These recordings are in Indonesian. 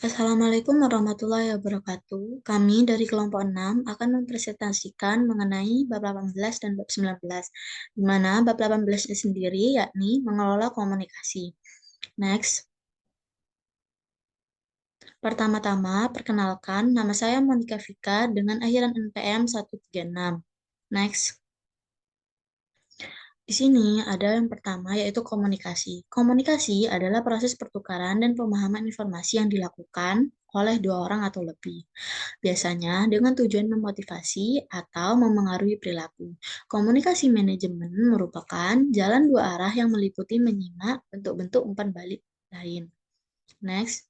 Assalamualaikum warahmatullahi wabarakatuh. Kami dari kelompok 6 akan mempresentasikan mengenai bab 18 dan bab 19, di mana bab 18 ini sendiri yakni mengelola komunikasi. Next. Pertama-tama, perkenalkan, nama saya Monica Vika dengan akhiran NPM 136. Next. Di sini ada yang pertama yaitu komunikasi. Komunikasi adalah proses pertukaran dan pemahaman informasi yang dilakukan oleh dua orang atau lebih. Biasanya dengan tujuan memotivasi atau memengaruhi perilaku. Komunikasi manajemen merupakan jalan dua arah yang meliputi menyimak bentuk-bentuk umpan balik lain. Next.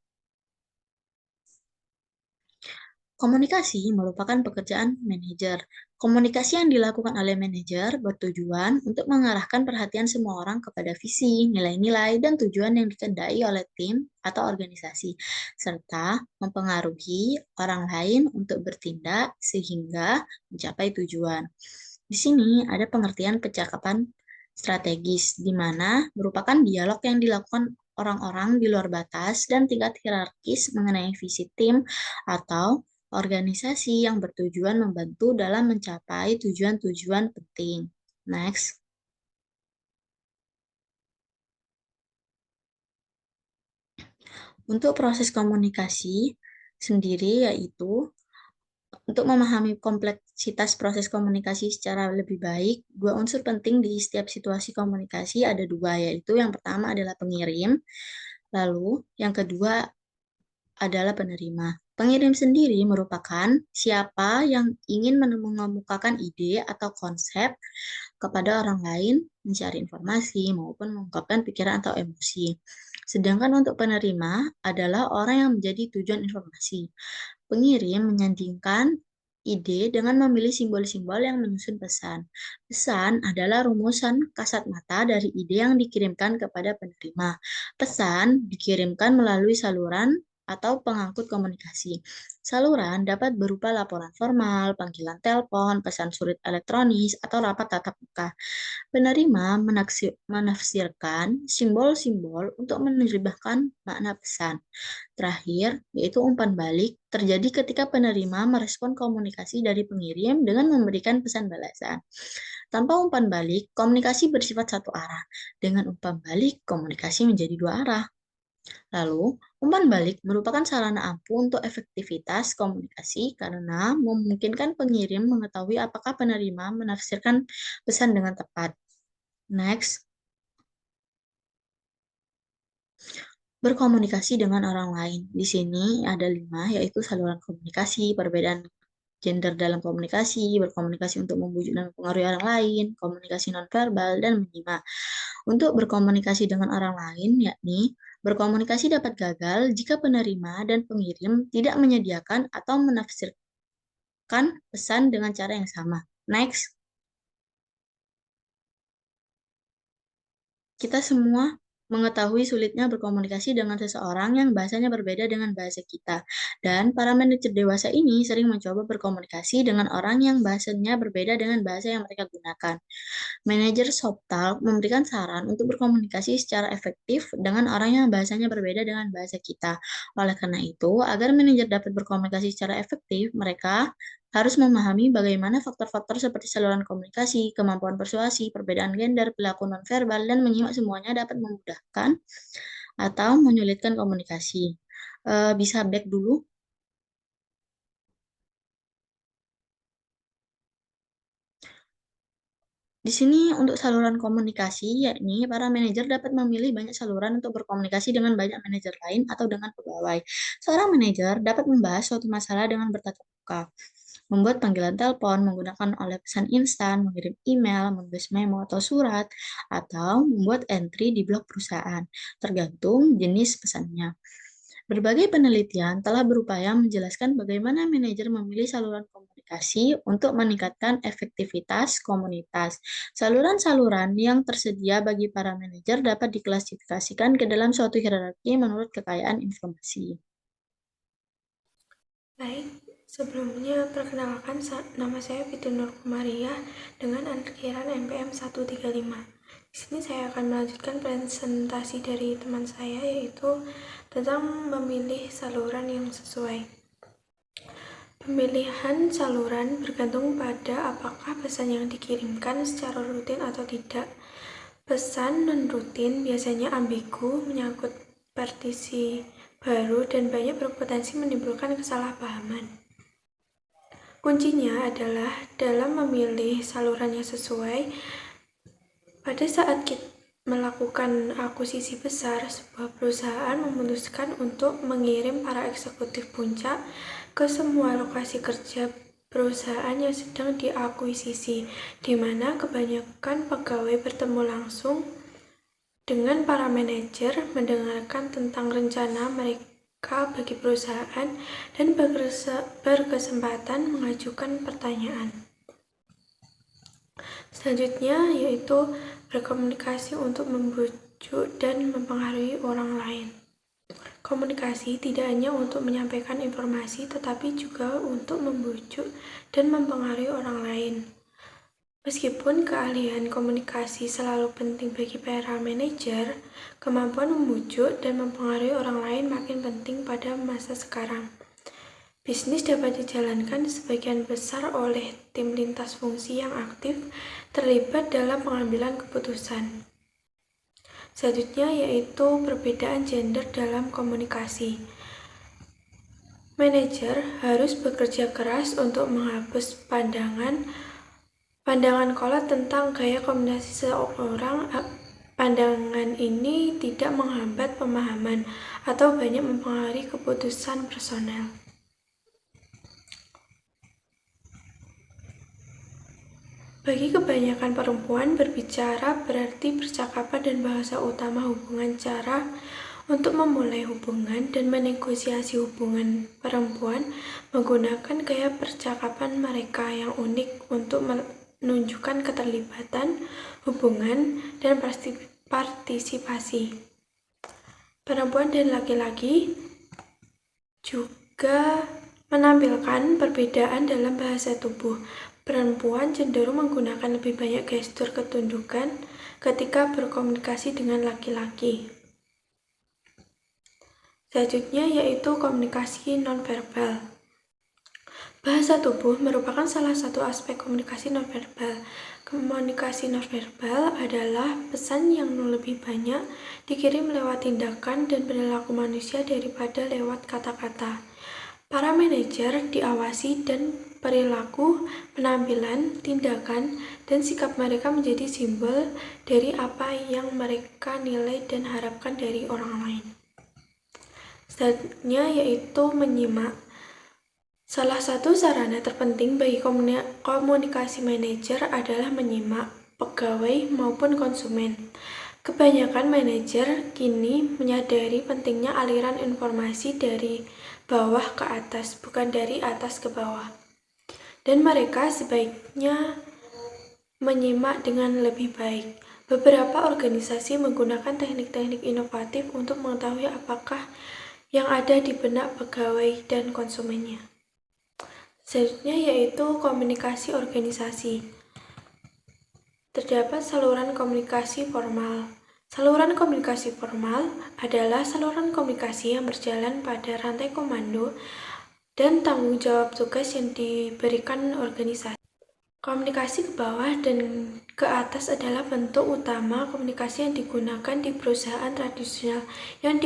Komunikasi merupakan pekerjaan manajer. Komunikasi yang dilakukan oleh manajer bertujuan untuk mengarahkan perhatian semua orang kepada visi, nilai-nilai, dan tujuan yang dikehendaki oleh tim atau organisasi, serta mempengaruhi orang lain untuk bertindak sehingga mencapai tujuan. Di sini ada pengertian percakapan strategis, di mana merupakan dialog yang dilakukan orang-orang di luar batas dan tingkat hierarkis mengenai visi tim atau organisasi yang bertujuan membantu dalam mencapai tujuan-tujuan penting. Next. Untuk proses komunikasi sendiri yaitu untuk memahami kompleksitas proses komunikasi secara lebih baik, dua unsur penting di setiap situasi komunikasi ada dua, yaitu yang pertama adalah pengirim, lalu yang kedua adalah penerima. Pengirim sendiri merupakan siapa yang ingin mengemukakan ide atau konsep kepada orang lain, mencari informasi, maupun mengungkapkan pikiran atau emosi. Sedangkan untuk penerima adalah orang yang menjadi tujuan informasi. Pengirim menyandingkan ide dengan memilih simbol-simbol yang menyusun pesan. Pesan adalah rumusan kasat mata dari ide yang dikirimkan kepada penerima. Pesan dikirimkan melalui saluran atau pengangkut komunikasi. Saluran dapat berupa laporan formal, panggilan telepon, pesan surat elektronis, atau rapat tatap muka. Penerima menafsirkan simbol-simbol untuk menerjemahkan makna pesan. Terakhir, yaitu umpan balik, terjadi ketika penerima merespon komunikasi dari pengirim dengan memberikan pesan balasan. Tanpa umpan balik, komunikasi bersifat satu arah. Dengan umpan balik, komunikasi menjadi dua arah. Lalu, umpan balik merupakan sarana ampuh untuk efektivitas komunikasi karena memungkinkan pengirim mengetahui apakah penerima menafsirkan pesan dengan tepat. Next. Berkomunikasi dengan orang lain. Di sini ada 5, yaitu saluran komunikasi, perbedaan gender dalam komunikasi, berkomunikasi untuk membujuk dan mempengaruhi orang lain, komunikasi nonverbal, dan menyimak. Untuk berkomunikasi dengan orang lain, yakni berkomunikasi dapat gagal jika penerima dan pengirim tidak menyediakan atau menafsirkan pesan dengan cara yang sama. Next. Kita semua mengetahui sulitnya berkomunikasi dengan seseorang yang bahasanya berbeda dengan bahasa kita. Dan para manajer dewasa ini sering mencoba berkomunikasi dengan orang yang bahasanya berbeda dengan bahasa yang mereka gunakan. Manajer Softalk memberikan saran untuk berkomunikasi secara efektif dengan orang yang bahasanya berbeda dengan bahasa kita. Oleh karena itu, agar manajer dapat berkomunikasi secara efektif, mereka harus memahami bagaimana faktor-faktor seperti saluran komunikasi, kemampuan persuasi, perbedaan gender, perilaku nonverbal, dan menyimak semuanya dapat memudahkan atau menyulitkan komunikasi. Bisa back dulu. Di sini untuk saluran komunikasi, yakni para manajer dapat memilih banyak saluran untuk berkomunikasi dengan banyak manajer lain atau dengan pegawai. Seorang manajer dapat membahas suatu masalah dengan bertatap muka, membuat panggilan telepon, menggunakan oleh pesan instan, mengirim email, menulis memo atau surat, atau membuat entry di blog perusahaan, tergantung jenis pesannya. Berbagai penelitian telah berupaya menjelaskan bagaimana manajer memilih saluran komunikasi untuk meningkatkan efektivitas komunitas. Saluran-saluran yang tersedia bagi para manajer dapat diklasifikasikan ke dalam suatu hierarki menurut kekayaan informasi. Baik, sebelumnya perkenalkan nama saya Fitri Nur Kumaria dengan akhiran NPM 135. Di sini saya akan melanjutkan presentasi dari teman saya, yaitu tentang memilih saluran yang sesuai. Pemilihan saluran bergantung pada apakah pesan yang dikirimkan secara rutin atau tidak. Pesan non-rutin biasanya ambigu, menyangkut partisi baru, dan banyak berpotensi menimbulkan kesalahpahaman. Kuncinya adalah dalam memilih saluran yang sesuai. Pada saat kita melakukan akuisisi besar, sebuah perusahaan memutuskan untuk mengirim para eksekutif puncak ke semua lokasi kerja perusahaan yang sedang diakuisisi, di mana kebanyakan pegawai bertemu langsung dengan para manajer, mendengarkan tentang rencana mereka bagi perusahaan, dan berkesempatan mengajukan pertanyaan. Selanjutnya yaitu berkomunikasi untuk membujuk dan mempengaruhi orang lain. Komunikasi tidak hanya untuk menyampaikan informasi, tetapi juga untuk membujuk dan mempengaruhi orang lain. Meskipun keahlian komunikasi selalu penting bagi para manajer, kemampuan membujuk dan mempengaruhi orang lain makin penting pada masa sekarang. Bisnis dapat dijalankan sebagian besar oleh tim lintas fungsi yang aktif terlibat dalam pengambilan keputusan. Selanjutnya yaitu perbedaan gender dalam komunikasi. Manajer harus bekerja keras untuk menghapus pandangan kolot tentang gaya komunikasi seseorang. Pandangan ini tidak menghambat pemahaman atau banyak mempengaruhi keputusan personel. Bagi kebanyakan perempuan, berbicara berarti percakapan dan bahasa utama hubungan. Cara untuk memulai hubungan dan menegosiasi hubungan perempuan menggunakan gaya percakapan mereka yang unik untuk menunjukkan keterlibatan, hubungan, dan partisipasi. Perempuan dan laki-laki juga menampilkan perbedaan dalam bahasa tubuh. Perempuan cenderung menggunakan lebih banyak gestur ketundukan ketika berkomunikasi dengan laki-laki. Selanjutnya yaitu komunikasi nonverbal. Bahasa tubuh merupakan salah satu aspek komunikasi nonverbal. Komunikasi nonverbal adalah pesan yang lebih banyak dikirim lewat tindakan dan perilaku manusia daripada lewat kata-kata. Para manajer diawasi dan perilaku, penampilan, tindakan, dan sikap mereka menjadi simbol dari apa yang mereka nilai dan harapkan dari orang lain. Selanjutnya yaitu menyimak. Salah satu sarana terpenting bagi komunikasi manajer adalah menyimak pegawai maupun konsumen. Kebanyakan manajer kini menyadari pentingnya aliran informasi dari bawah ke atas, bukan dari atas ke bawah. Dan mereka sebaiknya menyimak dengan lebih baik. Beberapa organisasi menggunakan teknik-teknik inovatif untuk mengetahui apakah yang ada di benak pegawai dan konsumennya. Selanjutnya yaitu komunikasi organisasi. Terdapat saluran komunikasi formal. Saluran komunikasi formal adalah saluran komunikasi yang berjalan pada rantai komando dan tanggung jawab tugas yang diberikan organisasi. Komunikasi ke bawah dan ke atas adalah bentuk utama komunikasi yang digunakan di perusahaan tradisional yang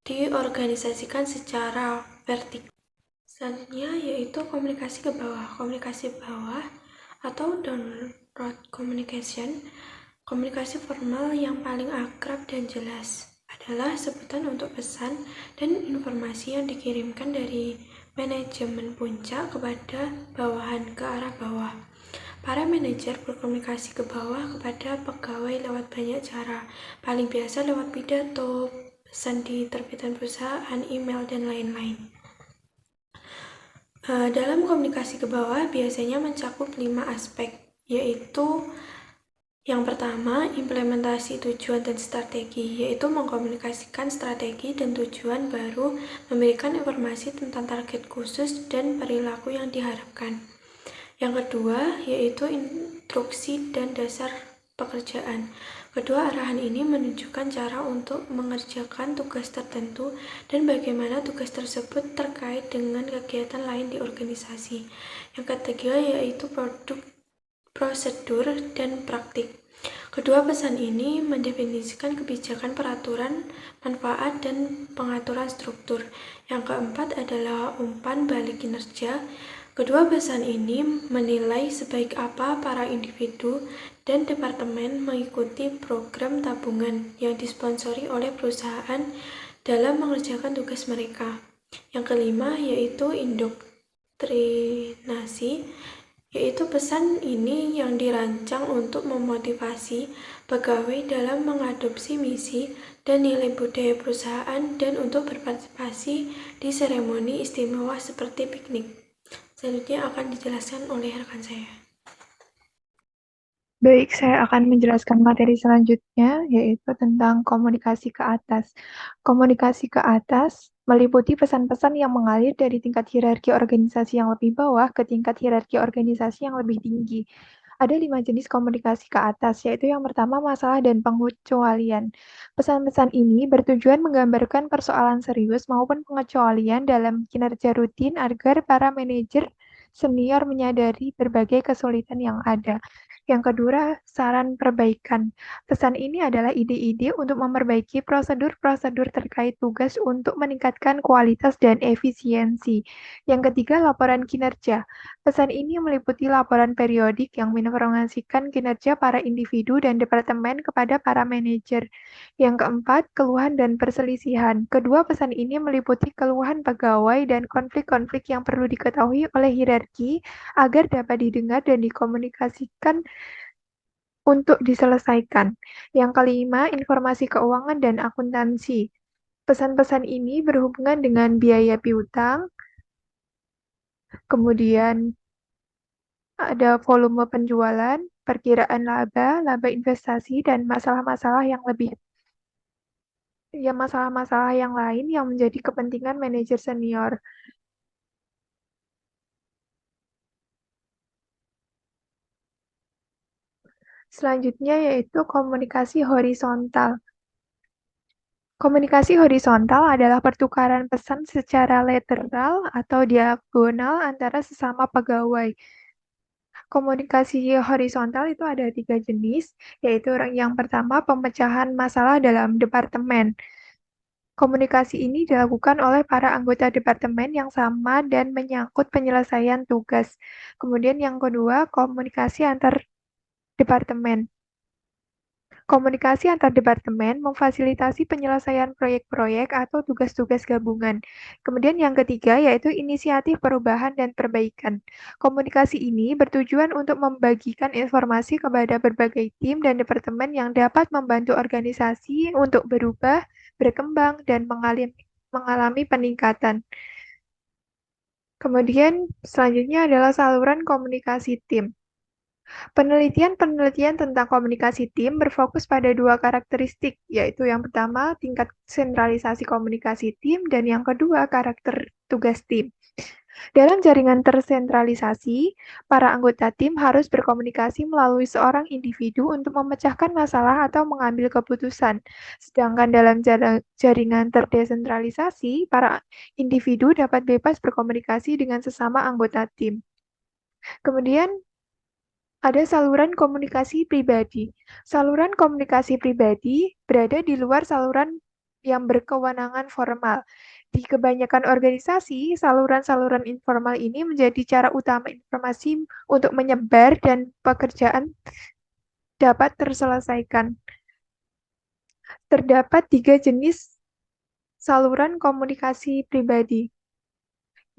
diorganisasikan secara vertikal. Selanjutnya yaitu komunikasi ke bawah. Komunikasi bawah atau downward communication, komunikasi formal yang paling akrab dan jelas, adalah sebutan untuk pesan dan informasi yang dikirimkan dari manajemen puncak kepada bawahan ke arah bawah. Para manajer berkomunikasi ke bawah kepada pegawai lewat banyak cara, paling biasa lewat pidato, pesan di terbitan perusahaan, email, dan lain-lain. Dalam komunikasi ke bawah biasanya mencakup 5 aspek, yaitu yang pertama, implementasi tujuan dan strategi, yaitu mengkomunikasikan strategi dan tujuan baru, memberikan informasi tentang target khusus dan perilaku yang diharapkan. Yang kedua, yaitu instruksi dan dasar pekerjaan. Kedua arahan ini menunjukkan cara untuk mengerjakan tugas tertentu dan bagaimana tugas tersebut terkait dengan kegiatan lain di organisasi. Yang ketiga yaitu prosedur dan praktik. Kedua pesan ini mendefinisikan kebijakan, peraturan, manfaat, dan pengaturan struktur. Yang keempat adalah umpan balik kinerja. Kedua pesan ini menilai sebaik apa para individu dan departemen mengikuti program tabungan yang disponsori oleh perusahaan dalam mengerjakan tugas mereka. Yang kelima yaitu indoktrinasi, yaitu pesan ini yang dirancang untuk memotivasi pegawai dalam mengadopsi misi dan nilai budaya perusahaan dan untuk berpartisipasi di seremoni istimewa seperti piknik. Selanjutnya akan dijelaskan oleh rekan saya. Baik, saya akan menjelaskan materi selanjutnya, yaitu tentang komunikasi ke atas. Komunikasi ke atas meliputi pesan-pesan yang mengalir dari tingkat hierarki organisasi yang lebih bawah ke tingkat hierarki organisasi yang lebih tinggi. Ada 5 jenis komunikasi ke atas, yaitu yang pertama masalah dan pengecualian. Pesan-pesan ini bertujuan menggambarkan persoalan serius maupun pengecualian dalam kinerja rutin agar para manajer senior menyadari berbagai kesulitan yang ada. Yang kedua, saran perbaikan. Pesan ini adalah ide-ide untuk memperbaiki prosedur-prosedur terkait tugas untuk meningkatkan kualitas dan efisiensi. Yang ketiga, laporan kinerja. Pesan ini meliputi laporan periodik yang menginformasikan kinerja para individu dan departemen kepada para manajer. Yang keempat, keluhan dan perselisihan. Kedua pesan ini meliputi keluhan pegawai dan konflik-konflik yang perlu diketahui oleh hierarki agar dapat didengar dan dikomunikasikan untuk diselesaikan. Yang kelima, informasi keuangan dan akuntansi. Pesan-pesan ini berhubungan dengan biaya piutang, kemudian ada volume penjualan, perkiraan laba, laba investasi, dan masalah-masalah yang lain yang menjadi kepentingan manajer senior. Selanjutnya yaitu komunikasi horizontal. Komunikasi horizontal adalah pertukaran pesan secara lateral atau diagonal antara sesama pegawai. Komunikasi horizontal itu ada 3 jenis, yaitu yang pertama pemecahan masalah dalam departemen. Komunikasi ini dilakukan oleh para anggota departemen yang sama dan menyangkut penyelesaian tugas. Kemudian yang kedua, komunikasi antar departemen. Komunikasi antar departemen memfasilitasi penyelesaian proyek-proyek atau tugas-tugas gabungan. Kemudian yang ketiga yaitu inisiatif perubahan dan perbaikan. Komunikasi ini bertujuan untuk membagikan informasi kepada berbagai tim dan departemen yang dapat membantu organisasi untuk berubah, berkembang, dan mengalami peningkatan. Kemudian selanjutnya adalah saluran komunikasi tim. Penelitian-penelitian tentang komunikasi tim berfokus pada 2 karakteristik, yaitu yang pertama tingkat sentralisasi komunikasi tim dan yang kedua karakter tugas tim. Dalam jaringan tersentralisasi, para anggota tim harus berkomunikasi melalui seorang individu untuk memecahkan masalah atau mengambil keputusan. Sedangkan dalam jaringan terdesentralisasi, para individu dapat bebas berkomunikasi dengan sesama anggota tim. Kemudian ada saluran komunikasi pribadi. Saluran komunikasi pribadi berada di luar saluran yang berkewenangan formal. Di kebanyakan organisasi, saluran-saluran informal ini menjadi cara utama informasi untuk menyebar dan pekerjaan dapat terselesaikan. Terdapat 3 jenis saluran komunikasi pribadi,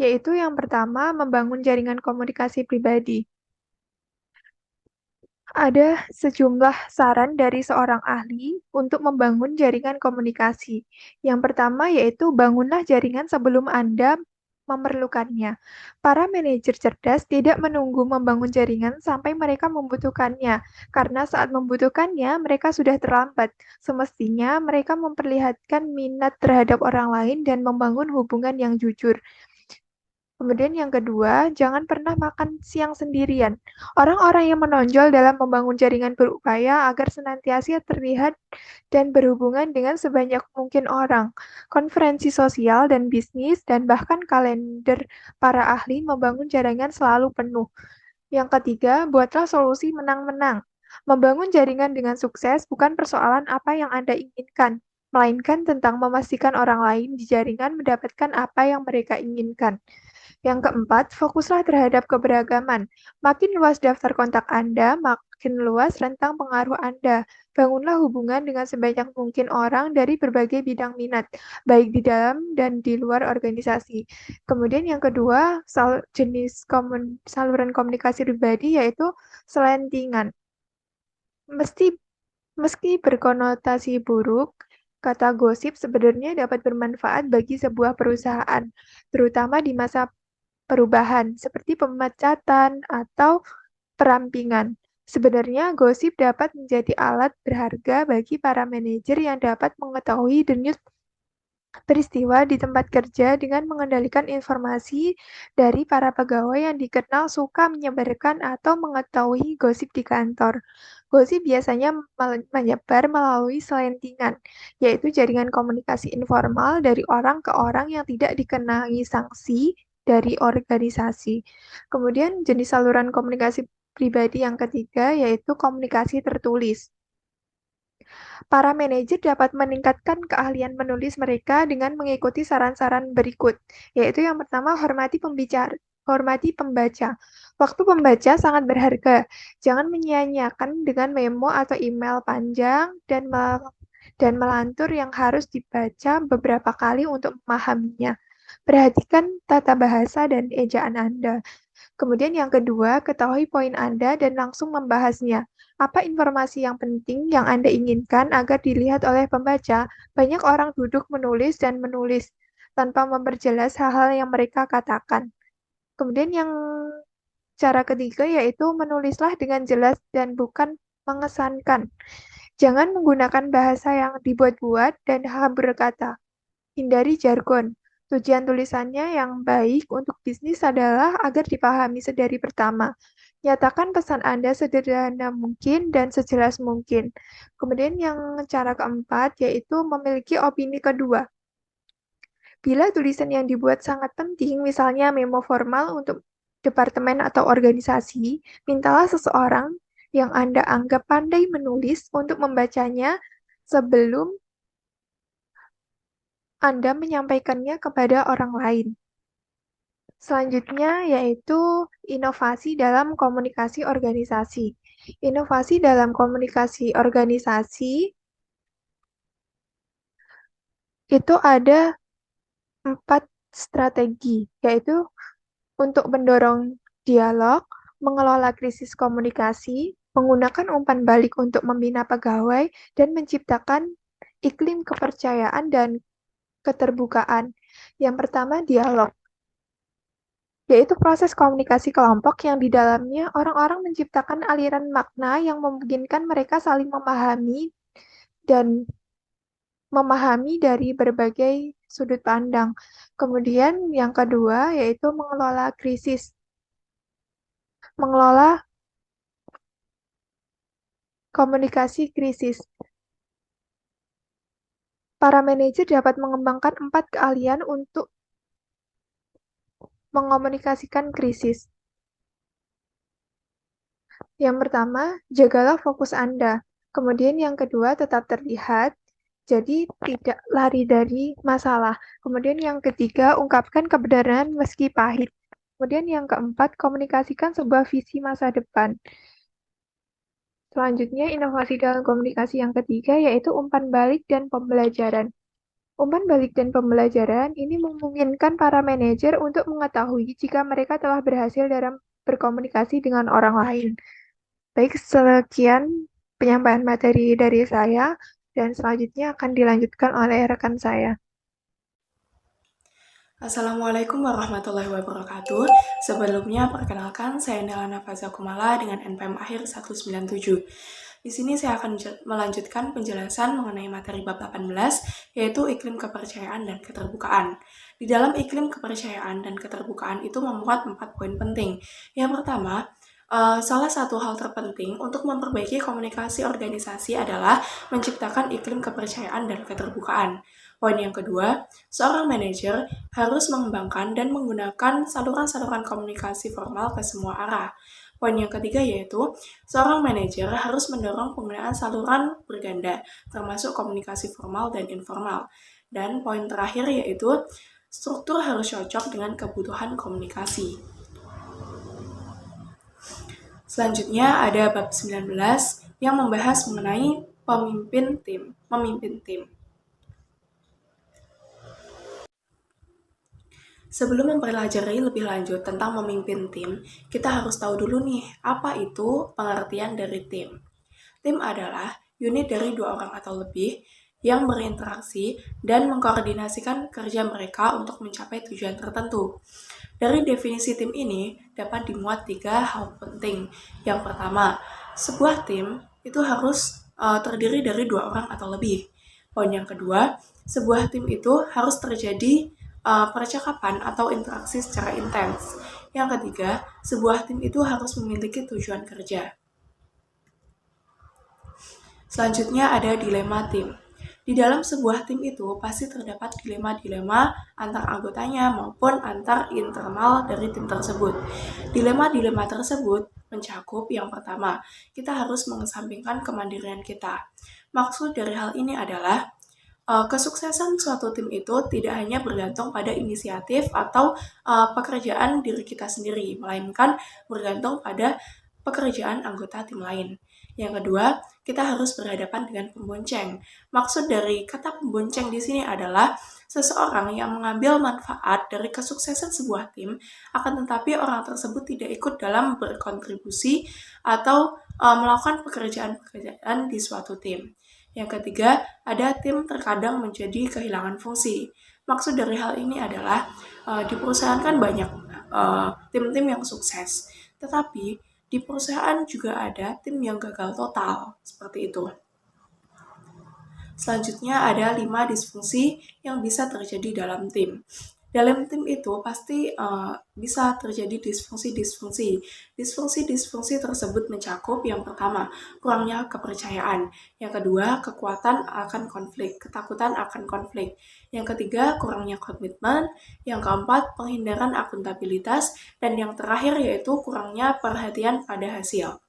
yaitu yang pertama membangun jaringan komunikasi pribadi. Ada sejumlah saran dari seorang ahli untuk membangun jaringan komunikasi. Yang pertama yaitu bangunlah jaringan sebelum Anda memerlukannya. Para manajer cerdas tidak menunggu membangun jaringan sampai mereka membutuhkannya, karena saat membutuhkannya mereka sudah terlambat. Semestinya mereka memperlihatkan minat terhadap orang lain dan membangun hubungan yang jujur. Kemudian yang kedua, jangan pernah makan siang sendirian. Orang-orang yang menonjol dalam membangun jaringan berupaya agar senantiasa terlihat dan berhubungan dengan sebanyak mungkin orang. Konferensi sosial dan bisnis dan bahkan kalender para ahli membangun jaringan selalu penuh. Yang ketiga, buatlah solusi menang-menang. Membangun jaringan dengan sukses bukan persoalan apa yang Anda inginkan, melainkan tentang memastikan orang lain di jaringan mendapatkan apa yang mereka inginkan. Yang keempat, fokuslah terhadap keberagaman. Makin luas daftar kontak Anda, makin luas rentang pengaruh Anda. Bangunlah hubungan dengan sebanyak mungkin orang dari berbagai bidang minat, baik di dalam dan di luar organisasi. Kemudian yang kedua, saluran komunikasi pribadi yaitu selentingan. Meski Meski berkonotasi buruk, kata gosip sebenarnya dapat bermanfaat bagi sebuah perusahaan, terutama di masa perubahan, seperti pemecatan atau perampingan. Sebenarnya, gosip dapat menjadi alat berharga bagi para manajer yang dapat mengetahui denyut peristiwa di tempat kerja dengan mengendalikan informasi dari para pegawai yang dikenal suka menyebarkan atau mengetahui gosip di kantor. Gosip biasanya menyebar melalui selentingan, yaitu jaringan komunikasi informal dari orang ke orang yang tidak dikenai sanksi dari organisasi. Kemudian jenis saluran komunikasi pribadi yang ketiga yaitu komunikasi tertulis. Para manajer dapat meningkatkan keahlian menulis mereka dengan mengikuti saran-saran berikut, yaitu yang pertama, hormati pembaca. Waktu pembaca sangat berharga. Jangan menyia-nyiakan dengan memo atau email panjang dan melantur yang harus dibaca beberapa kali untuk memahaminya. Perhatikan tata bahasa dan ejaan Anda. Kemudian yang kedua, ketahui poin Anda dan langsung membahasnya. Apa informasi yang penting yang Anda inginkan agar dilihat oleh pembaca? Banyak orang duduk menulis dan menulis tanpa memperjelas hal-hal yang mereka katakan. Kemudian yang cara ketiga yaitu menulislah dengan jelas dan bukan mengesankan. Jangan menggunakan bahasa yang dibuat-buat dan hambur kata. Hindari jargon. Tujuan tulisannya yang baik untuk bisnis adalah agar dipahami sedari pertama. Nyatakan pesan Anda sederhana mungkin dan sejelas mungkin. Kemudian yang cara keempat yaitu memiliki opini kedua. Bila tulisan yang dibuat sangat penting, misalnya memo formal untuk departemen atau organisasi, mintalah seseorang yang Anda anggap pandai menulis untuk membacanya sebelum Anda menyampaikannya kepada orang lain. Selanjutnya yaitu inovasi dalam komunikasi organisasi. Inovasi dalam komunikasi organisasi itu ada 4 strategi, yaitu untuk mendorong dialog, mengelola krisis komunikasi, menggunakan umpan balik untuk membina pegawai, dan menciptakan iklim kepercayaan dan keterbukaan. Yang pertama, dialog, yaitu proses komunikasi kelompok yang di dalamnya orang-orang menciptakan aliran makna yang memungkinkan mereka saling memahami dari berbagai sudut pandang. Kemudian yang kedua yaitu mengelola krisis. Mengelola komunikasi krisis. Para manajer dapat mengembangkan 4 keahlian untuk mengomunikasikan krisis. Yang pertama, jagalah fokus Anda. Kemudian yang kedua, tetap terlihat, jadi tidak lari dari masalah. Kemudian yang ketiga, ungkapkan kebenaran meski pahit. Kemudian yang keempat, komunikasikan sebuah visi masa depan. Selanjutnya, inovasi dalam komunikasi yang ketiga yaitu umpan balik dan pembelajaran. Umpan balik dan pembelajaran ini memungkinkan para manajer untuk mengetahui jika mereka telah berhasil dalam berkomunikasi dengan orang lain. Baik, sekian penyampaian materi dari saya, dan selanjutnya akan dilanjutkan oleh rekan saya. Assalamualaikum warahmatullahi wabarakatuh. Sebelumnya, perkenalkan saya Nelana Faza Kumala dengan NPM akhir 197. Di sini saya akan melanjutkan penjelasan mengenai materi bab 18, yaitu iklim kepercayaan dan keterbukaan. Di dalam iklim kepercayaan dan keterbukaan itu memuat 4 poin penting. Yang pertama, salah satu hal terpenting untuk memperbaiki komunikasi organisasi adalah menciptakan iklim kepercayaan dan keterbukaan. Poin yang kedua, seorang manajer harus mengembangkan dan menggunakan saluran-saluran komunikasi formal ke semua arah. Poin yang ketiga yaitu, seorang manajer harus mendorong penggunaan saluran berganda, termasuk komunikasi formal dan informal. Dan poin terakhir yaitu, struktur harus cocok dengan kebutuhan komunikasi. Selanjutnya ada bab 19 yang membahas mengenai memimpin tim. Sebelum mempelajari lebih lanjut tentang memimpin tim, kita harus tahu dulu nih, apa itu pengertian dari tim. Tim adalah unit dari 2 orang atau lebih yang berinteraksi dan mengkoordinasikan kerja mereka untuk mencapai tujuan tertentu. Dari definisi tim ini dapat dimuat 3 hal penting. Yang pertama, sebuah tim itu harus terdiri dari 2 orang atau lebih. Poin yang kedua, sebuah tim itu harus terjadi percakapan atau interaksi secara intens. Yang ketiga, sebuah tim itu harus memiliki tujuan kerja. Selanjutnya ada dilema tim. Di dalam sebuah tim itu pasti terdapat dilema-dilema antar anggotanya maupun antar internal dari tim tersebut. Dilema-dilema tersebut mencakup yang pertama, kita harus mengesampingkan kemandirian kita. Maksud dari hal ini adalah kesuksesan suatu tim itu tidak hanya bergantung pada inisiatif atau pekerjaan diri kita sendiri, melainkan bergantung pada pekerjaan anggota tim lain. Yang kedua, kita harus berhadapan dengan pembonceng. Maksud dari kata pembonceng di sini adalah seseorang yang mengambil manfaat dari kesuksesan sebuah tim, akan tetapi orang tersebut tidak ikut dalam berkontribusi atau melakukan pekerjaan-pekerjaan di suatu tim. Yang ketiga, ada tim terkadang menjadi kehilangan fungsi. Maksud dari hal ini adalah di perusahaan kan banyak tim-tim yang sukses, tetapi di perusahaan juga ada tim yang gagal total, seperti itu. Selanjutnya ada 5 disfungsi yang bisa terjadi dalam tim. Dalam tim itu pasti bisa terjadi disfungsi-disfungsi. Disfungsi-disfungsi tersebut mencakup yang pertama, kurangnya kepercayaan. Yang kedua, ketakutan akan konflik. Yang ketiga, kurangnya komitmen. Yang keempat, penghindaran akuntabilitas. Dan yang terakhir yaitu kurangnya perhatian pada hasil.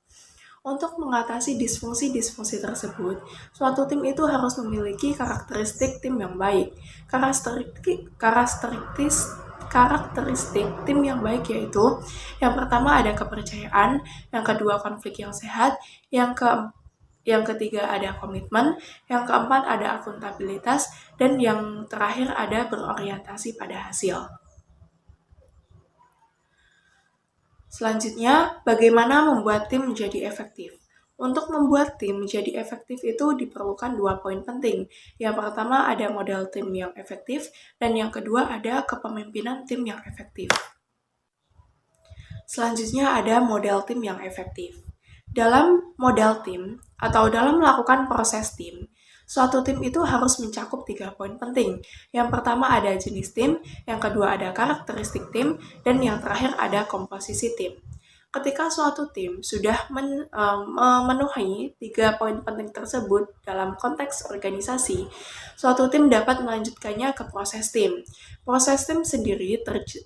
Untuk mengatasi disfungsi-disfungsi tersebut, suatu tim itu harus memiliki karakteristik tim yang baik. Karakteristik tim yang baik yaitu, yang pertama ada kepercayaan, yang kedua konflik yang sehat, yang ketiga ada komitmen, yang keempat ada akuntabilitas, dan yang terakhir ada berorientasi pada hasil. Selanjutnya, bagaimana membuat tim menjadi efektif? Untuk membuat tim menjadi efektif itu diperlukan 2 poin penting. Yang pertama ada model tim yang efektif, dan yang kedua ada kepemimpinan tim yang efektif. Selanjutnya ada model tim yang efektif. Dalam model tim, atau dalam melakukan proses tim, suatu tim itu harus mencakup 3 poin penting. Yang pertama ada jenis tim, yang kedua ada karakteristik tim, dan yang terakhir ada komposisi tim. Ketika suatu tim sudah memenuhi 3 poin penting tersebut dalam konteks organisasi, suatu tim dapat melanjutkannya ke proses tim. Proses tim sendiri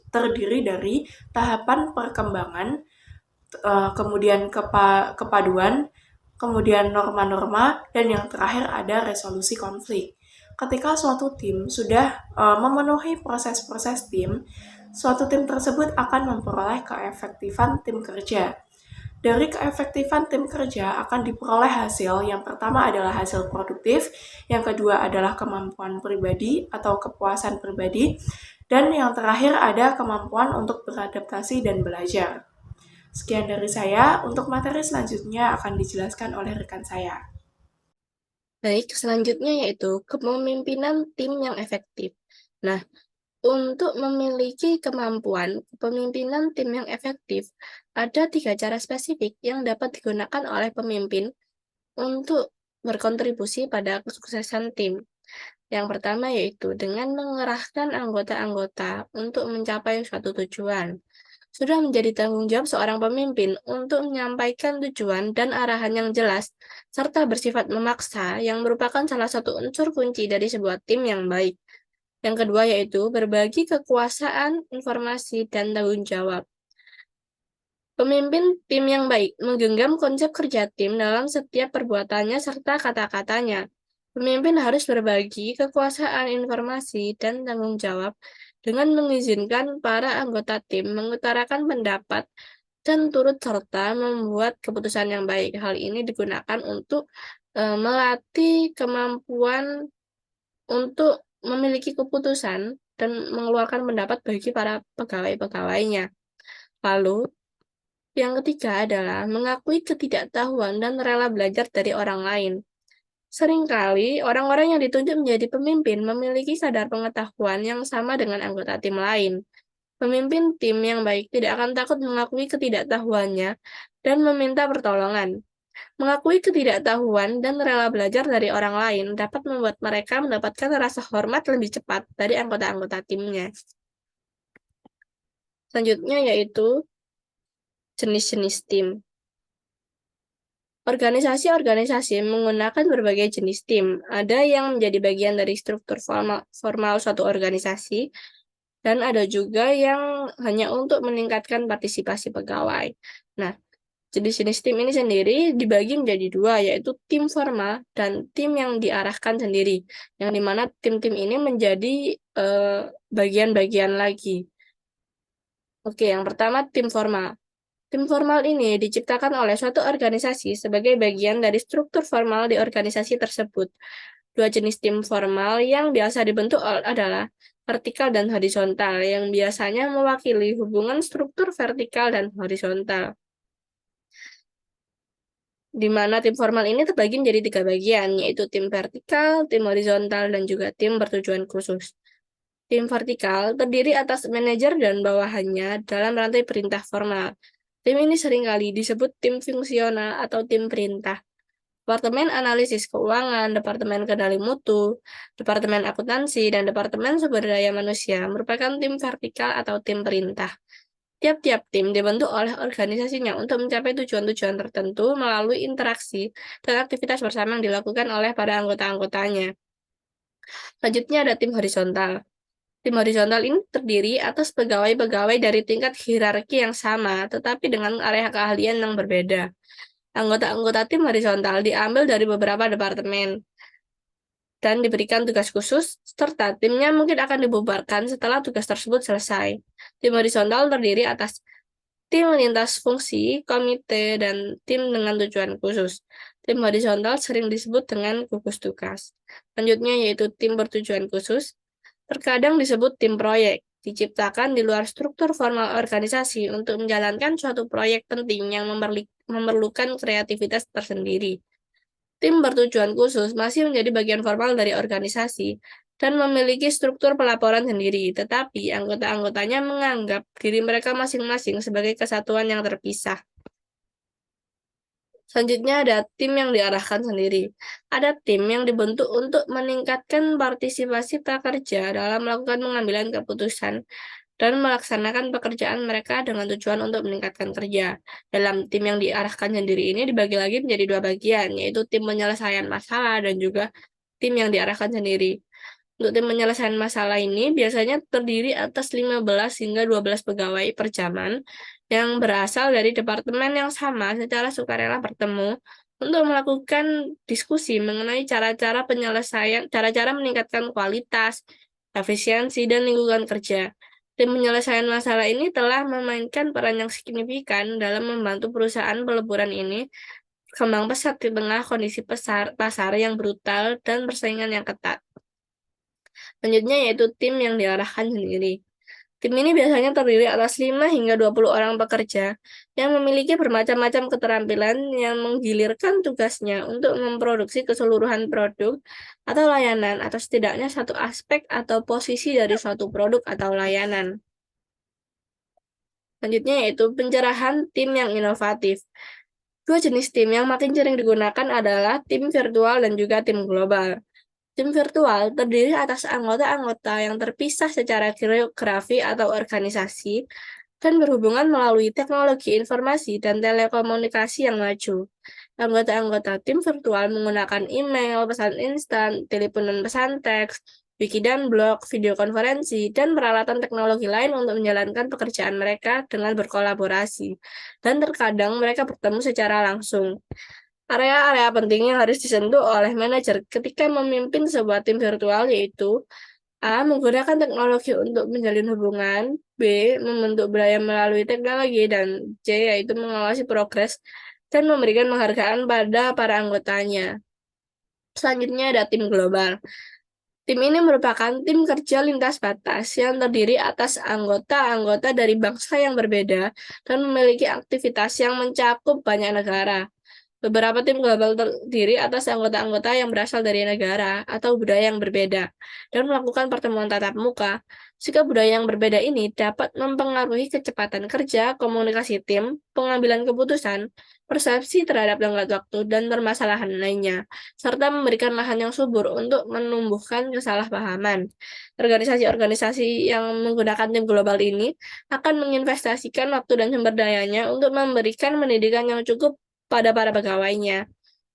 terdiri dari tahapan perkembangan, kemudian kepaduan, kemudian norma-norma, dan yang terakhir ada resolusi konflik. Ketika suatu tim sudah memenuhi proses-proses tim, suatu tim tersebut akan memperoleh keefektifan tim kerja. Dari keefektifan tim kerja akan diperoleh hasil. Yang pertama adalah hasil produktif, yang kedua adalah kemampuan pribadi atau kepuasan pribadi, dan yang terakhir ada kemampuan untuk beradaptasi dan belajar. Sekian dari saya, untuk materi selanjutnya akan dijelaskan oleh rekan saya. Baik, selanjutnya yaitu kepemimpinan tim yang efektif. Nah, untuk memiliki kemampuan kepemimpinan tim yang efektif, ada 3 cara spesifik yang dapat digunakan oleh pemimpin untuk berkontribusi pada kesuksesan tim. Yang pertama yaitu dengan mengerahkan anggota-anggota untuk mencapai suatu tujuan. Sudah menjadi tanggung jawab seorang pemimpin untuk menyampaikan tujuan dan arahan yang jelas, serta bersifat memaksa yang merupakan salah satu unsur kunci dari sebuah tim yang baik. Yang kedua yaitu berbagi kekuasaan, informasi, dan tanggung jawab. Pemimpin tim yang baik menggenggam konsep kerja tim dalam setiap perbuatannya serta kata-katanya. Pemimpin harus berbagi kekuasaan, informasi, dan tanggung jawab dengan mengizinkan para anggota tim mengutarakan pendapat dan turut serta membuat keputusan yang baik. Hal ini digunakan untuk melatih kemampuan untuk memiliki keputusan dan mengeluarkan pendapat bagi para pegawai-pegawainya. Lalu, yang ketiga adalah mengakui ketidaktahuan dan rela belajar dari orang lain. Seringkali, orang-orang yang ditunjuk menjadi pemimpin memiliki kadar pengetahuan yang sama dengan anggota tim lain. Pemimpin tim yang baik tidak akan takut mengakui ketidaktahuannya dan meminta pertolongan. Mengakui ketidaktahuan dan rela belajar dari orang lain dapat membuat mereka mendapatkan rasa hormat lebih cepat dari anggota-anggota timnya. Selanjutnya yaitu jenis-jenis tim. Organisasi-organisasi menggunakan berbagai jenis tim. Ada yang menjadi bagian dari struktur formal suatu organisasi, dan ada juga yang hanya untuk meningkatkan partisipasi pegawai. Nah, jenis-jenis tim ini sendiri dibagi menjadi dua, yaitu tim formal dan tim yang diarahkan sendiri, yang dimana tim-tim ini menjadi bagian-bagian lagi. Oke, yang pertama tim formal. Tim formal ini diciptakan oleh suatu organisasi sebagai bagian dari struktur formal di organisasi tersebut. Dua jenis tim formal yang biasa dibentuk adalah vertikal dan horizontal, yang biasanya mewakili hubungan struktur vertikal dan horizontal. Di mana tim formal ini terbagi menjadi 3 bagian, yaitu tim vertikal, tim horizontal, dan juga tim bertujuan khusus. Tim vertikal terdiri atas manajer dan bawahannya dalam rantai perintah formal. Tim ini seringkali disebut tim fungsional atau tim perintah. Departemen Analisis Keuangan, Departemen Kendali Mutu, Departemen Akuntansi, dan Departemen Sumber Daya Manusia merupakan tim vertikal atau tim perintah. Tiap-tiap tim dibentuk oleh organisasinya untuk mencapai tujuan-tujuan tertentu melalui interaksi dan aktivitas bersama yang dilakukan oleh para anggota-anggotanya. Selanjutnya ada tim horizontal. Tim horizontal ini terdiri atas pegawai-pegawai dari tingkat hierarki yang sama, tetapi dengan area keahlian yang berbeda. Anggota-anggota tim horizontal diambil dari beberapa departemen dan diberikan tugas khusus, serta timnya mungkin akan dibubarkan setelah tugas tersebut selesai. Tim horizontal terdiri atas tim lintas fungsi, komite, dan tim dengan tujuan khusus. Tim horizontal sering disebut dengan gugus tugas. Selanjutnya yaitu tim bertujuan khusus. Terkadang disebut tim proyek, diciptakan di luar struktur formal organisasi untuk menjalankan suatu proyek penting yang memerlukan kreativitas tersendiri. Tim bertujuan khusus masih menjadi bagian formal dari organisasi dan memiliki struktur pelaporan sendiri, tetapi anggota-anggotanya menganggap diri mereka masing-masing sebagai kesatuan yang terpisah. Selanjutnya ada tim yang diarahkan sendiri. Ada tim yang dibentuk untuk meningkatkan partisipasi prakerja dalam melakukan pengambilan keputusan dan melaksanakan pekerjaan mereka dengan tujuan untuk meningkatkan kerja. Dalam tim yang diarahkan sendiri ini dibagi lagi menjadi 2 bagian, yaitu tim penyelesaian masalah dan juga tim yang diarahkan sendiri. Untuk tim penyelesaian masalah ini biasanya terdiri atas 15 hingga 12 pegawai per zaman yang berasal dari departemen yang sama secara sukarela bertemu untuk melakukan diskusi mengenai cara-cara penyelesaian, cara-cara meningkatkan kualitas, efisiensi, dan lingkungan kerja. Tim penyelesaian masalah ini telah memainkan peran yang signifikan dalam membantu perusahaan peleburan ini berkembang pesat di tengah kondisi pasar yang brutal dan persaingan yang ketat. Selanjutnya yaitu tim yang diarahkan sendiri. Tim ini biasanya terdiri atas 5 hingga 20 orang pekerja yang memiliki bermacam-macam keterampilan yang menggilirkan tugasnya untuk memproduksi keseluruhan produk atau layanan atau setidaknya satu aspek atau posisi dari suatu produk atau layanan. Selanjutnya yaitu pencerahan tim yang inovatif. Dua jenis tim yang makin sering digunakan adalah tim virtual dan juga tim global. Tim virtual terdiri atas anggota-anggota yang terpisah secara geografi atau organisasi dan berhubungan melalui teknologi informasi dan telekomunikasi yang maju. Anggota-anggota tim virtual menggunakan email, pesan instan, telepon dan pesan teks, wiki dan blog, video konferensi, dan peralatan teknologi lain untuk menjalankan pekerjaan mereka dengan berkolaborasi. Dan terkadang mereka bertemu secara langsung. Area-area penting yang harus disentuh oleh manajer ketika memimpin sebuah tim virtual yaitu A. Menggunakan teknologi untuk menjalin hubungan, B. Membentuk budaya melalui teknologi, dan C. Yaitu mengawasi progres dan memberikan penghargaan pada para anggotanya. Selanjutnya ada tim global. Tim ini merupakan tim kerja lintas batas yang terdiri atas anggota-anggota dari bangsa yang berbeda dan memiliki aktivitas yang mencakup banyak negara. Beberapa tim global terdiri atas anggota-anggota yang berasal dari negara atau budaya yang berbeda dan melakukan pertemuan tatap muka. Sikap budaya yang berbeda ini dapat mempengaruhi kecepatan kerja, komunikasi tim, pengambilan keputusan, persepsi terhadap tenggat waktu, dan permasalahan lainnya, serta memberikan lahan yang subur untuk menumbuhkan kesalahpahaman. Organisasi-organisasi yang menggunakan tim global ini akan menginvestasikan waktu dan sumber dayanya untuk memberikan pendidikan yang cukup pada para pegawainya.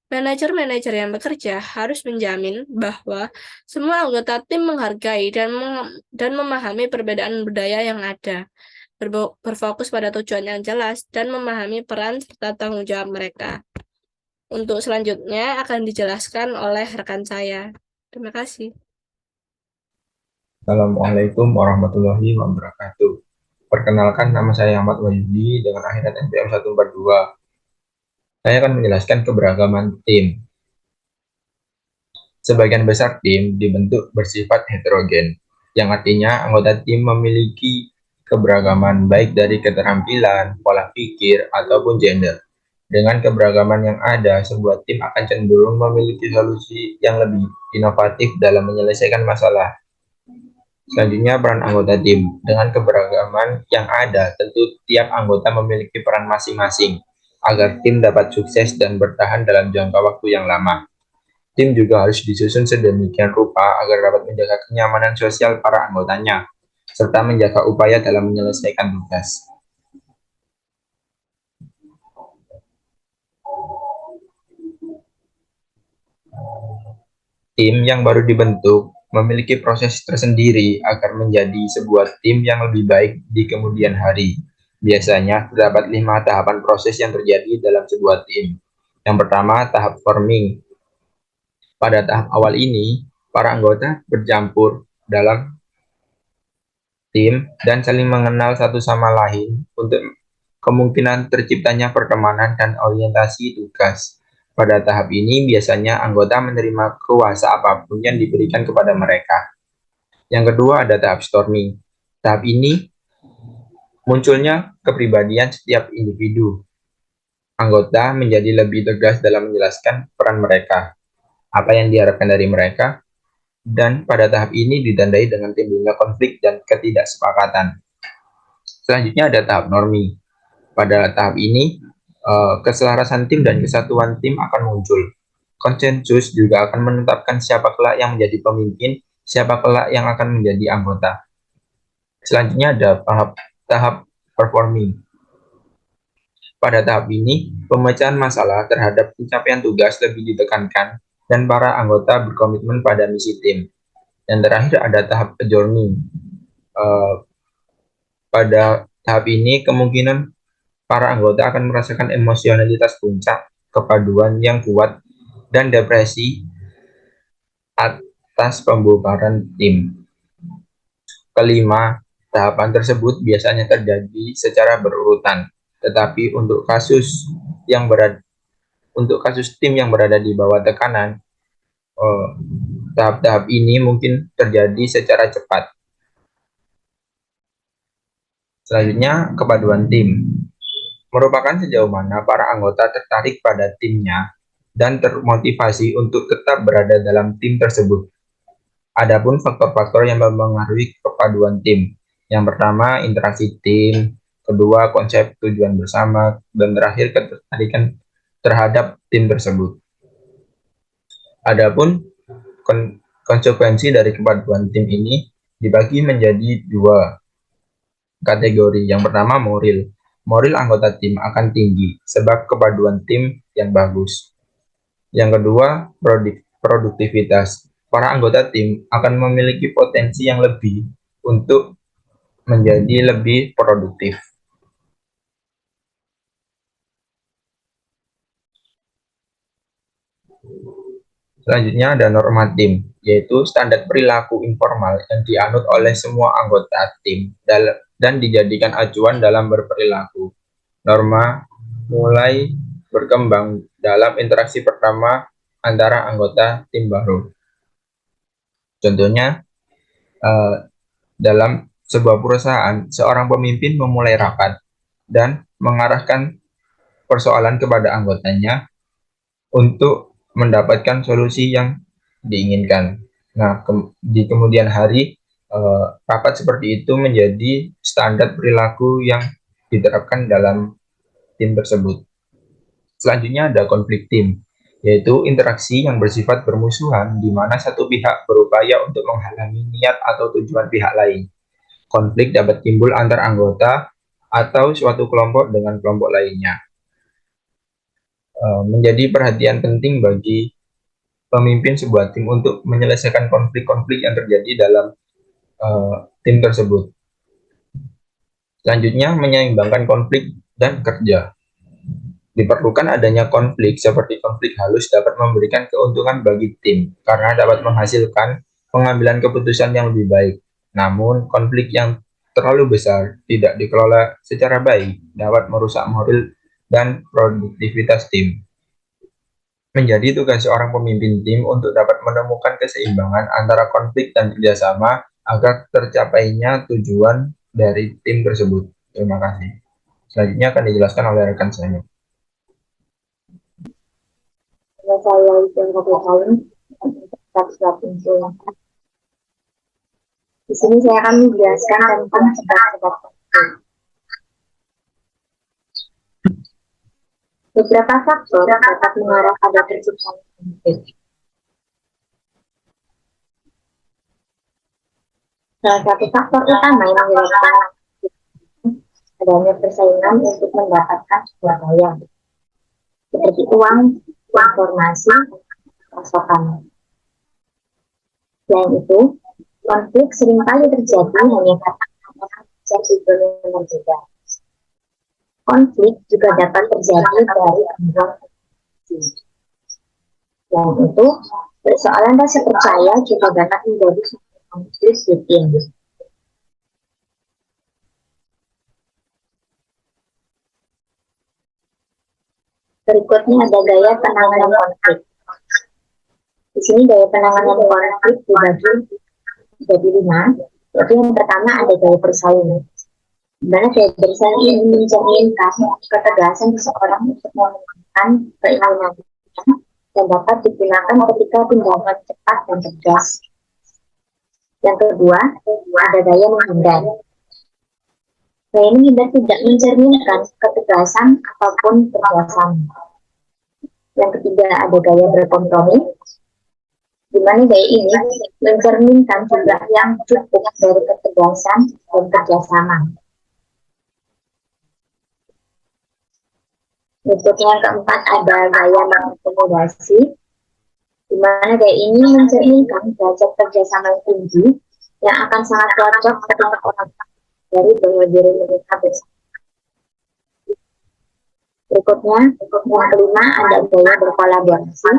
Manajer-manajer yang bekerja harus menjamin bahwa semua anggota tim menghargai dan memahami perbedaan budaya yang ada, berfokus pada tujuan yang jelas, dan memahami peran serta tanggung jawab mereka. Untuk selanjutnya akan dijelaskan oleh rekan saya. Terima kasih. Assalamualaikum warahmatullahi wabarakatuh. Perkenalkan, nama saya Ahmad Wahyudi dengan akhirat NPM 142. Saya akan menjelaskan keberagaman tim. Sebagian besar tim dibentuk bersifat heterogen, yang artinya anggota tim memiliki keberagaman baik dari keterampilan, pola pikir, ataupun gender. Dengan keberagaman yang ada, sebuah tim akan cenderung memiliki solusi yang lebih inovatif dalam menyelesaikan masalah. Selanjutnya, peran anggota tim. Dengan keberagaman yang ada, tentu tiap anggota memiliki peran masing-masing agar tim dapat sukses dan bertahan dalam jangka waktu yang lama. Tim juga harus disusun sedemikian rupa agar dapat menjaga kenyamanan sosial para anggotanya, serta menjaga upaya dalam menyelesaikan tugas. Tim yang baru dibentuk memiliki proses tersendiri agar menjadi sebuah tim yang lebih baik di kemudian hari. Biasanya terdapat 5 tahapan proses yang terjadi dalam sebuah tim. Yang pertama, tahap forming. Pada tahap awal ini, para anggota bercampur dalam tim dan saling mengenal satu sama lain untuk kemungkinan terciptanya pertemanan dan orientasi tugas. Pada tahap ini, biasanya anggota menerima kuasa apapun yang diberikan kepada mereka. Yang kedua, ada tahap storming. Tahap ini munculnya kepribadian setiap individu. Anggota menjadi lebih tegas dalam menjelaskan peran mereka, apa yang diharapkan dari mereka, dan pada tahap ini ditandai dengan timbulnya konflik dan ketidaksepakatan. Selanjutnya ada tahap norming. Pada tahap ini, keselarasan tim dan kesatuan tim akan muncul. Konsensus juga akan menetapkan siapa kelak yang menjadi pemimpin, siapa kelak yang akan menjadi anggota. Selanjutnya ada tahap performing. Pada tahap ini, pemecahan masalah terhadap pencapaian tugas lebih ditekankan dan para anggota berkomitmen pada misi tim. Dan terakhir ada tahap adjourning. Pada tahap ini, kemungkinan para anggota akan merasakan emosionalitas puncak, kepaduan yang kuat, dan depresi atas pembubaran tim. Kelima, tahapan tersebut biasanya terjadi secara berurutan, tetapi untuk kasus tim yang berada di bawah tekanan, tahap-tahap ini mungkin terjadi secara cepat. Selanjutnya, kepaduan tim. Merupakan sejauh mana para anggota tertarik pada timnya dan termotivasi untuk tetap berada dalam tim tersebut. Adapun faktor-faktor yang mempengaruhi kepaduan tim. Yang pertama, interaksi tim. Kedua, konsep tujuan bersama. Dan terakhir, ketertarikan terhadap tim tersebut. Adapun konsekuensi dari kepaduan tim ini dibagi menjadi dua kategori. Yang pertama, moral. Moral anggota tim akan tinggi sebab kepaduan tim yang bagus. Yang kedua, produktivitas. Para anggota tim akan memiliki potensi yang lebih untuk menjadi lebih produktif. Selanjutnya ada norma tim, yaitu standar perilaku informal yang dianut oleh semua anggota tim dan dijadikan acuan dalam berperilaku. Norma mulai berkembang dalam interaksi pertama antara anggota tim baru. Contohnya, dalam sebuah perusahaan, seorang pemimpin memulai rapat dan mengarahkan persoalan kepada anggotanya untuk mendapatkan solusi yang diinginkan. Nah, di kemudian hari, rapat seperti itu menjadi standar perilaku yang diterapkan dalam tim tersebut. Selanjutnya ada konflik tim, yaitu interaksi yang bersifat bermusuhan di mana satu pihak berupaya untuk menghalangi niat atau tujuan pihak lain. Konflik dapat timbul antar anggota atau suatu kelompok dengan kelompok lainnya. Menjadi perhatian penting bagi pemimpin sebuah tim untuk menyelesaikan konflik-konflik yang terjadi dalam tim tersebut. Selanjutnya, menyeimbangkan konflik dan kerja. Diperlukan adanya konflik seperti konflik halus dapat memberikan keuntungan bagi tim karena dapat menghasilkan pengambilan keputusan yang lebih baik. Namun, konflik yang terlalu besar tidak dikelola secara baik dapat merusak moral dan produktivitas tim. Menjadi tugas seorang pemimpin tim untuk dapat menemukan keseimbangan antara konflik dan kerjasama agar tercapainya tujuan dari tim tersebut. Terima kasih. Selanjutnya akan dijelaskan oleh rekan saya. Saya Ibu. Di sini saya akan menjelaskan tentang sebab-sebab konflik. Beberapa faktor dapat mengarah pada terciptanya konflik. Salah satu faktor utama yang menyebabkan adanya persaingan untuk mendapatkan sebuah daya, seperti uang, informasi, pasokan. Selain itu, konflik seringkali terjadi hanya karena tujuan yang berbeda. Konflik juga dapat terjadi dari gangguan komunikasi. Selain itu, persoalan rasa percaya juga dapat menjadi suatu konflik di tim. Berikutnya ada gaya penanganan konflik. Di sini gaya penanganan konflik dibagi jadi 5. Yaitu yang pertama ada gaya bersaing. Di mana gaya bersaing ini mencerminkan ketegasan seseorang untuk mengungkapkan keinginannya dan dapat digunakan ketika tindakan cepat dan tegas. Yang kedua, ada gaya menghindar. Gaya menghindar tidak mencerminkan ketegasan ataupun kerjasama. Yang ketiga, ada gaya berkompromi, di mana gaya ini mencerminkan jumlah yang cukup dari ketegasan dan kerjasama. Berikutnya yang keempat ada gaya mengakomodasi, di mana gaya ini mencerminkan derajat kerjasama yang tinggi yang akan sangat cocok ketika orang dari bahwa diri mereka bersama. Berikutnya, yang kelima ada gaya berkolaborasi.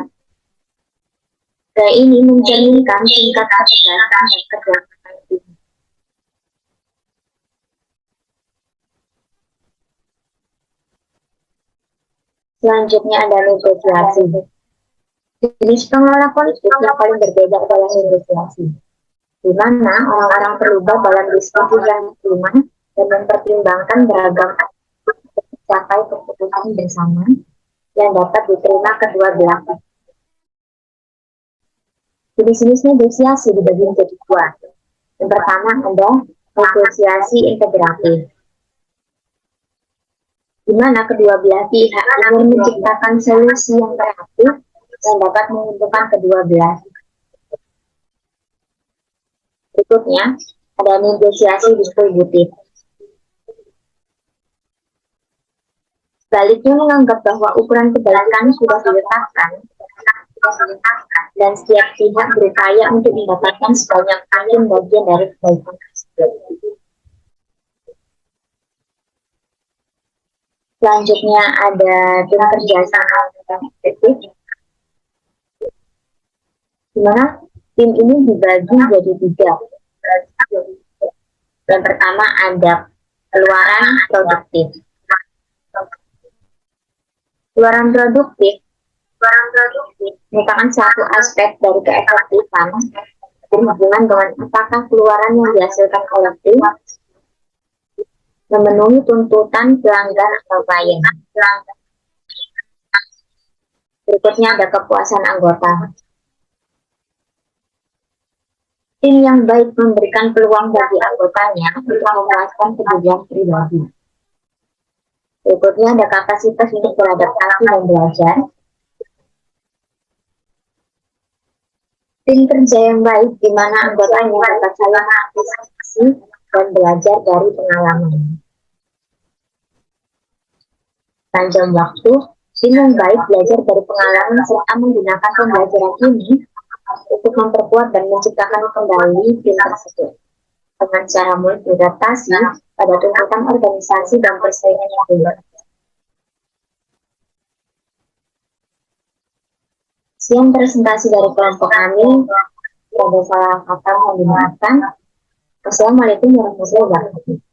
Gaya ini mencerminkan tingkat ketegasan dan kerjasama yang tinggi. Selanjutnya ada negosiasi. Jenis pengelola konflik yang paling berbeda adalah negosiasi, di mana orang-orang terlibat dalam diskusi yang prima dan mempertimbangkan beragam aspek untuk mencapai keputusan bersama yang dapat diterima kedua belah pihak. Jenis-jenis negosiasi dibagi menjadi 2. Yang pertama ada negosiasi integratif. di mana kedua belah pihak ingin menciptakan solusi yang kreatif yang dapat menguntungkan kedua belah. Berikutnya, ada negosiasi distributif. Sebaliknya menganggap bahwa ukuran kebaikan sudah diletakkan dan setiap pihak berupaya untuk mendapatkan sebanyak mungkin bagian dari kebaikan tersebut. Selanjutnya ada tim kerjasama yang efektif, di mana tim ini dibagi jadi 3. Yang pertama ada keluaran produktif. Keluaran produktif merupakan satu aspek dari keefektifan berhubungan dengan apakah keluaran yang dihasilkan oleh tim memenuhi tuntutan pelanggan atau klien. Berikutnya ada kepuasan anggota. Tim yang baik memberikan peluang bagi anggotanya untuk memuaskan kebutuhan pribadi. Berikutnya ada kapasitas untuk beradaptasi dan belajar. Tim kerja yang baik di mana anggotanya dapat saling mengantisipasi dan belajar dari pengalaman. Sepanjang waktu, tim yang baik belajar dari pengalaman serta menggunakan pembelajaran ini untuk memperkuat dan menciptakan kembali tim tersebut dengan cara mulai beradaptasi pada tuntutan organisasi dan persaingan yang berbeda. Sekian presentasi dari kelompok kami. Ada salah kata mohon dimaafkan. Wassalamualaikum warahmatullahi wabarakatuh.